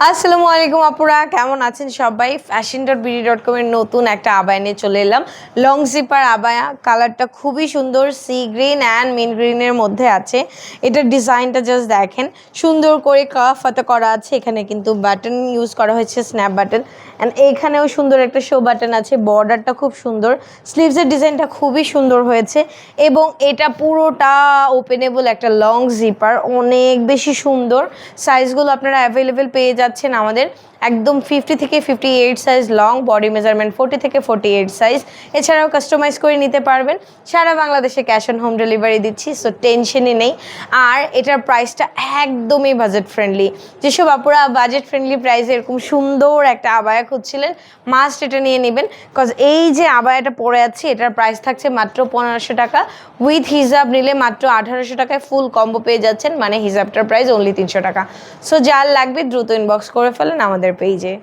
আসসালামু আলাইকুম আপুরা, কেমন আছেন সবাই? fashion.bd.com এর নতুন একটা আবায়া নিয়ে চলে এলাম। লং জিপার আবায়া, কালারটা খুবই সুন্দর, সি গ্রিন অ্যান্ড মিন গ্রিনের মধ্যে আছে। এটার ডিজাইনটা জাস্ট দেখেন, সুন্দর করে কাফ হাতে করা আছে। এখানে কিন্তু বাটন ইউজ করা হয়েছে, স্ন্যাপ বাটন, অ্যান্ড এখানেও সুন্দর একটা শো বাটন আছে। বর্ডারটা খুব সুন্দর, স্লিভসের ডিজাইনটা খুবই সুন্দর হয়েছে এবং এটা পুরোটা ওপেনেবল একটা লং জিপার, অনেক বেশি সুন্দর। সাইজগুলো আপনারা অ্যাভেলেবেল পেয়ে যাচ্ছেন আমাদের একদম 50 থেকে 58 সাইজ লং, বডি মেজারমেন্ট 40 থেকে 48 সাইজ। এছাড়াও কাস্টমাইজ করে নিতে পারবেন। সারা বাংলাদেশে ক্যাশ অন হোম ডেলিভারি দিচ্ছি, সো টেনশনই নেই। আর এটার প্রাইসটা একদমই বাজেট ফ্রেন্ডলি। যেসব আপুরা বাজেট ফ্রেন্ডলি প্রাইসে এরকম সুন্দর একটা আবায়া খুঁজছিলেন, মাস্ট এটা নিয়ে নেবেন। কজ এই যে আবায়াটা পরে আছে, এটার প্রাইস থাকছে মাত্র 1500 টাকা। উইথ হিজাব নিলে মাত্র 1800 টাকায় ফুল কম্বো পেয়ে যাচ্ছেন, মানে হিজাবটার প্রাইস অনলি 300 টাকা। সো যার লাগবে দ্রুত ইনবক্স করে ফেলেন আমাদের পেজে।